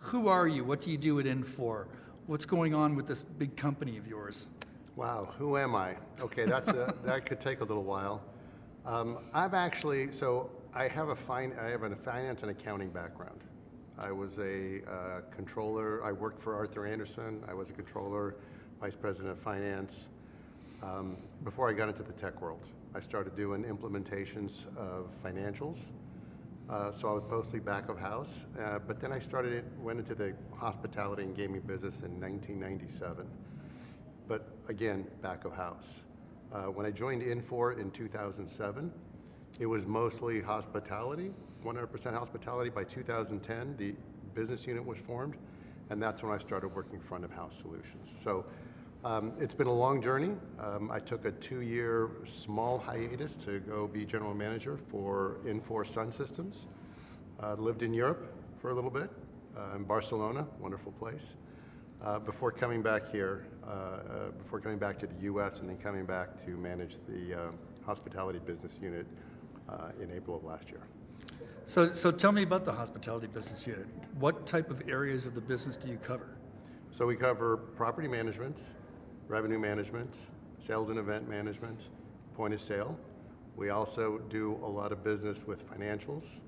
Who are you? What do you do at Infor? What's going on with this big company of yours? Wow, who am I? Okay, that could take a little while. I have a finance and accounting background. I was a controller. I worked for Arthur Andersen. I was a controller, vice president of finance. Before I got into the tech world, I started doing implementations of financials. So I was mostly back of house, but then I went into the hospitality and gaming business in 1997. But again, back of house. When I joined Infor in 2007, it was mostly hospitality, 100% hospitality. By 2010, the business unit was formed, and that's when I started working front of house solutions. So it's been a long journey. I took a 2-year small hiatus to go be general manager for Infor Sun Systems. Lived in Europe for a little bit, in Barcelona, wonderful place. Before coming back here, before coming back to the U.S. and then coming back to manage the hospitality business unit in April of last year. So tell me about the hospitality business unit. What type of areas of the business do you cover? So we cover property management, revenue management, sales and event management, point of sale. We also do a lot of business with financials,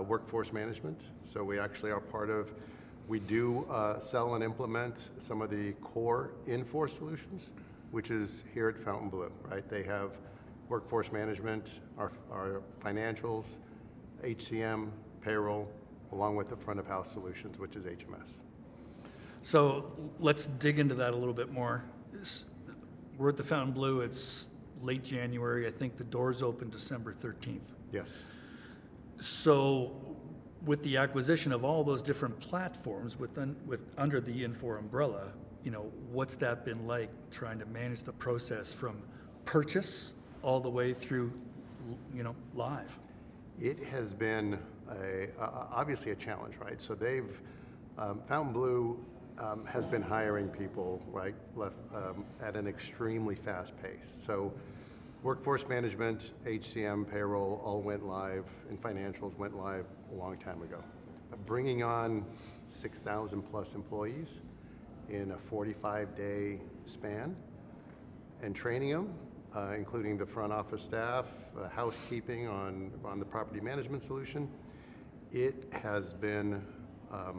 workforce management. So we actually are we do sell and implement some of the core Infor solutions, which is here at Fontainebleau, right? They have workforce management, our financials, HCM, payroll, along with the front of house solutions, which is HMS. So let's dig into that a little bit more. We're at the Fontainebleau. It's late January. I think the doors open December 13th. Yes. So with the acquisition of all those different platforms under the Infor umbrella, what's that been like trying to manage the process from purchase all the way through, live? It has been obviously a challenge, right? So Fontainebleau has been hiring people, right, at an extremely fast pace. So workforce management, HCM, payroll all went live, and financials went live a long time ago. Bringing on 6,000 plus employees in a 45-day span and training them, including the front office staff, housekeeping on the property management solution, it has been a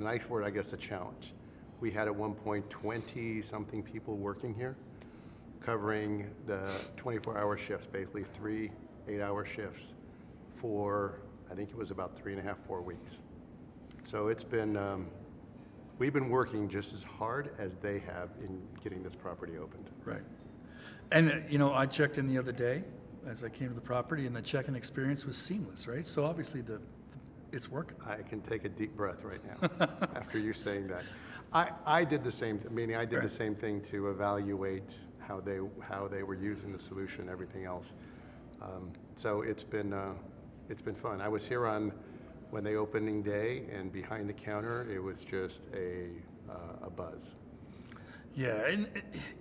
nice word, I guess, a challenge. We had at one point 20-something people working here, covering the 24-hour shifts, basically 3 8-hour shifts for, I think it was about 3.5, 4 weeks. So it's been, we've been working just as hard as they have in getting this property opened. Right. And, I checked in the other day as I came to the property, and the check-in experience was seamless, right? So obviously it's working. I can take a deep breath right now after you saying that. I did the same, meaning I did the same thing to evaluate how they were using the solution and everything else. So it's been fun. I was here when they opening day, and behind the counter, it was just a buzz. Yeah, and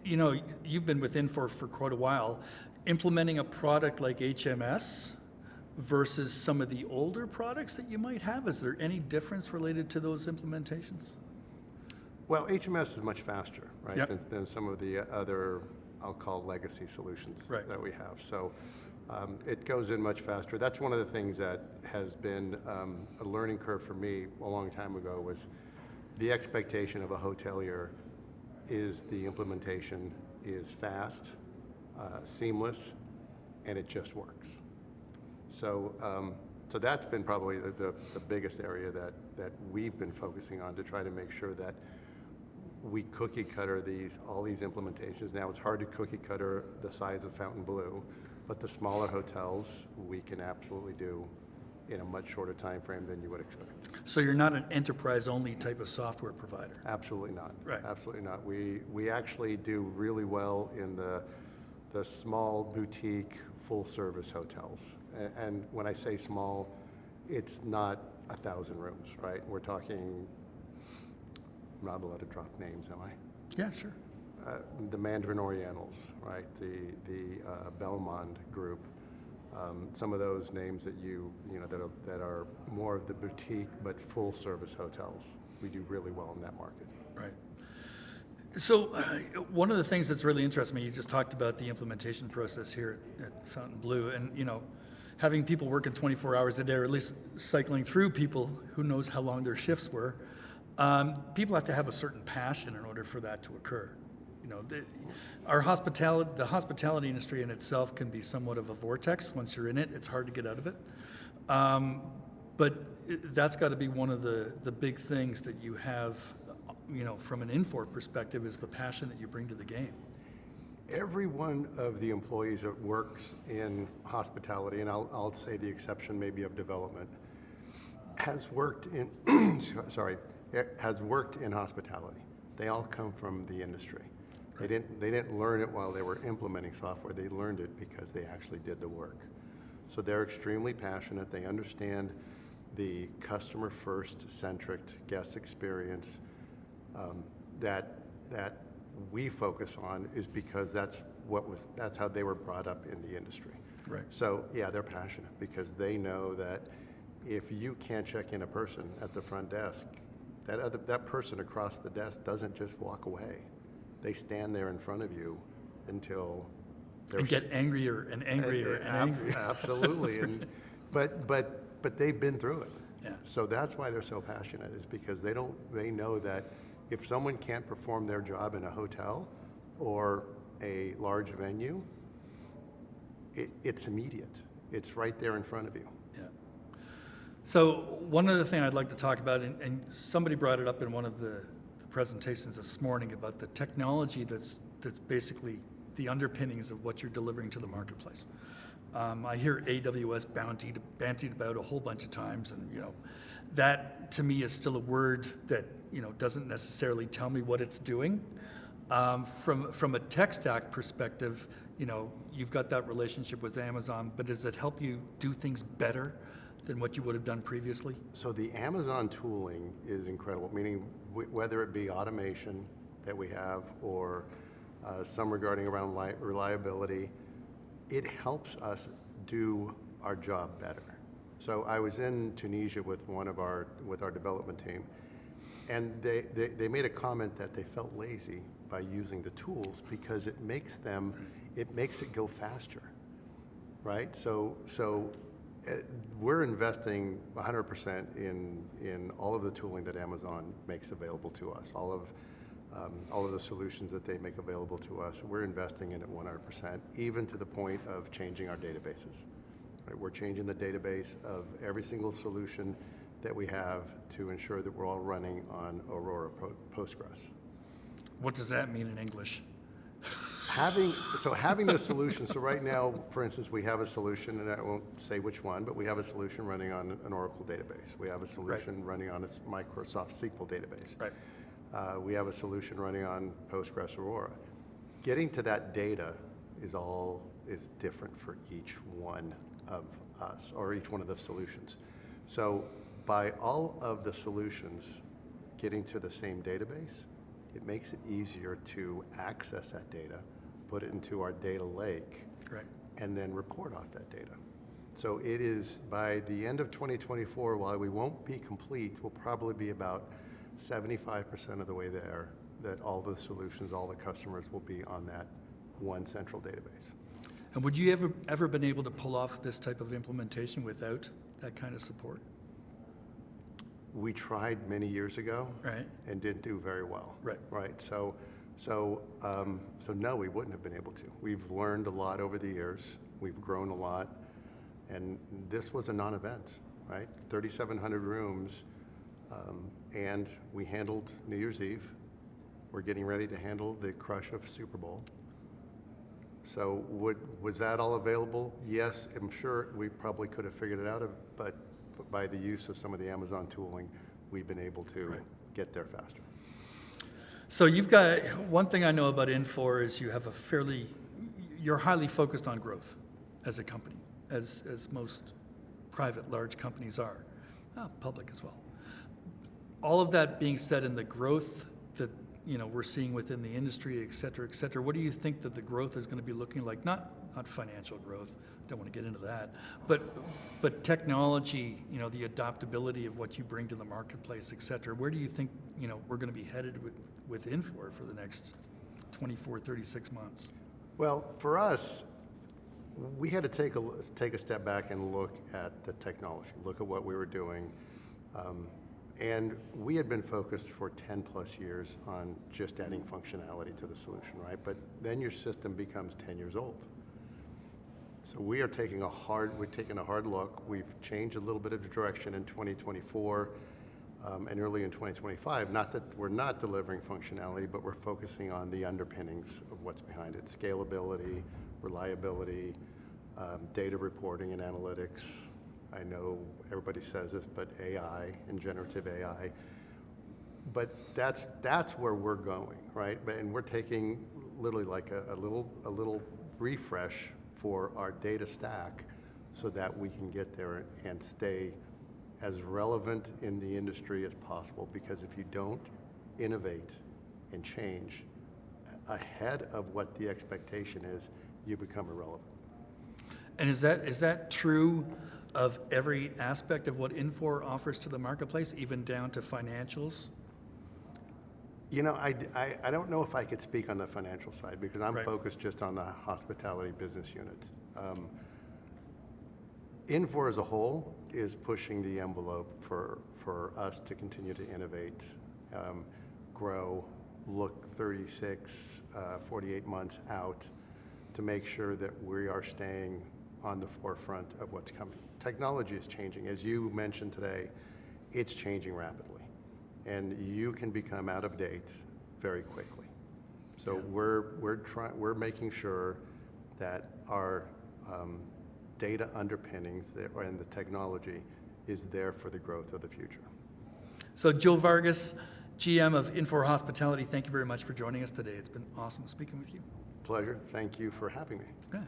you've been with Infor for quite a while. Implementing a product like HMS versus some of the older products that you might have, is there any difference related to those implementations? Well, HMS is much faster, right, Yep. than some of the other, I'll call legacy solutions that we have. So it goes in much faster. That's one of the things that has been a learning curve for me a long time ago, was the expectation of a hotelier is the implementation is fast, seamless, and it just works. So that's been probably the biggest area that we've been focusing on, to try to make sure that we cookie cutter all these implementations. Now it's hard to cookie cutter the size of Fontainebleau, but the smaller hotels we can absolutely do in a much shorter time frame than you would expect. So you're not an enterprise-only type of software provider? Absolutely not. Right. Absolutely not. We actually do really well in the small boutique full-service hotels. And when I say small, it's not 1,000 rooms, right? We're talking, I'm not allowed to drop names, am I? Yeah, sure. The Mandarin Orientals, right? The Belmond Group, Some of those names that that are more of the boutique but full service hotels. We do really well in that market. Right. So one of the things that's really interesting me, you just talked about the implementation process here at Fountain Blue, and having people working 24 hours a day, or at least cycling through people, who knows how long their shifts were. People have to have a certain passion in order for that to occur. The hospitality industry in itself can be somewhat of a vortex. Once you're in it, it's hard to get out of it. But that's got to be one of the big things that you have, from an Infor perspective, is the passion that you bring to the game. Every one of the employees that works in hospitality, and I'll say the exception maybe of development, has worked in has worked in hospitality. They all come from the industry. They didn't learn it while they were implementing software. They learned it because they actually did the work. So they're extremely passionate. They understand the customer first centric guest experience that we focus on, is because that's how they were brought up in the industry. Right. So yeah, they're passionate because they know that if you can't check in a person at the front desk, that person across the desk doesn't just walk away. They stand there in front of you until and get angrier and angrier and angrier. Absolutely. But they've been through it. Yeah. So that's why they're so passionate, is because they know that if someone can't perform their job in a hotel or a large venue, it's immediate. It's right there in front of you. Yeah. So one other thing I'd like to talk about, and somebody brought it up in one of the presentations this morning, about the technology that's basically the underpinnings of what you're delivering to the marketplace. I hear AWS bandied about a whole bunch of times, and that to me is still a word that doesn't necessarily tell me what it's doing. From a tech stack perspective, you've got that relationship with Amazon, but does it help you do things better than what you would have done previously? So the Amazon tooling is incredible, meaning whether it be automation that we have or some regarding around reliability, it helps us do our job better. So I was in Tunisia with our development team, and they made a comment that they felt lazy by using the tools because it makes it go faster, right? So we're investing 100% in all of the tooling that Amazon makes available to us. All of the solutions that they make available to us, we're investing in it 100%, even to the point of changing our databases. Right? We're changing the database of every single solution that we have to ensure that we're all running on Aurora Postgres. What does that mean in English? Having the solution, so right now, for instance, we have a solution, and I won't say which one, but we have a solution running on an Oracle database. We have a solution running on a Microsoft SQL database. Right. We have a solution running on Postgres Aurora. Getting to that data is different for each one of us, or each one of the solutions. So by all of the solutions getting to the same database, it makes it easier to access that data, put it into our data lake, right, and then report off that data. So it is, by the end of 2024, while we won't be complete, we'll probably be about 75% of the way there, that all the solutions, all the customers will be on that one central database. And would you ever been able to pull off this type of implementation without that kind of support? We tried many years ago, right, and didn't do very well. Right. Right. So no, we wouldn't have been able to. We've learned a lot over the years. We've grown a lot, and this was a non-event, right? 3,700 rooms, and we handled New Year's Eve. We're getting ready to handle the crush of Super Bowl. So was that all available? Yes, I'm sure we probably could have figured it out, but by the use of some of the Amazon tooling, we've been able to get there faster. So you've got, one thing I know about Infor is you're highly focused on growth as a company, as most private large companies are, public as well. All of that being said, in the growth we're seeing within the industry, et cetera, et cetera, what do you think that the growth is going to be looking like? Not financial growth, don't want to get into that, but technology, the adaptability of what you bring to the marketplace, et cetera. Where do you think, we're going to be headed with Infor for the next 24, 36 months? Well, for us, we had to take a step back and look at the technology, look at what we were doing. And we had been focused for 10 plus years on just adding functionality to the solution, right? But then your system becomes 10 years old. So we're taking a hard look. We've changed a little bit of direction in 2024 and early in 2025. Not that we're not delivering functionality, but we're focusing on the underpinnings of what's behind it: scalability, reliability, data reporting and analytics. I know everybody says this, but AI and generative AI. But that's where we're going, right? And we're taking literally like a little refresh for our data stack so that we can get there and stay as relevant in the industry as possible. Because if you don't innovate and change ahead of what the expectation is, you become irrelevant. And is that true of every aspect of what Infor offers to the marketplace, even down to financials? I don't know if I could speak on the financial side because I'm Right. focused just on the hospitality business unit. Infor as a whole is pushing the envelope for us to continue to innovate, grow, look 36, 48 months out to make sure that we are staying on the forefront of what's coming. Technology is changing. As you mentioned today, it's changing rapidly. And you can become out of date very quickly. So Yeah. we're making sure that our data underpinnings and the technology is there for the growth of the future. So Joe Vargas, GM of Infor Hospitality, thank you very much for joining us today. It's been awesome speaking with you. Pleasure. Thank you for having me. Yeah.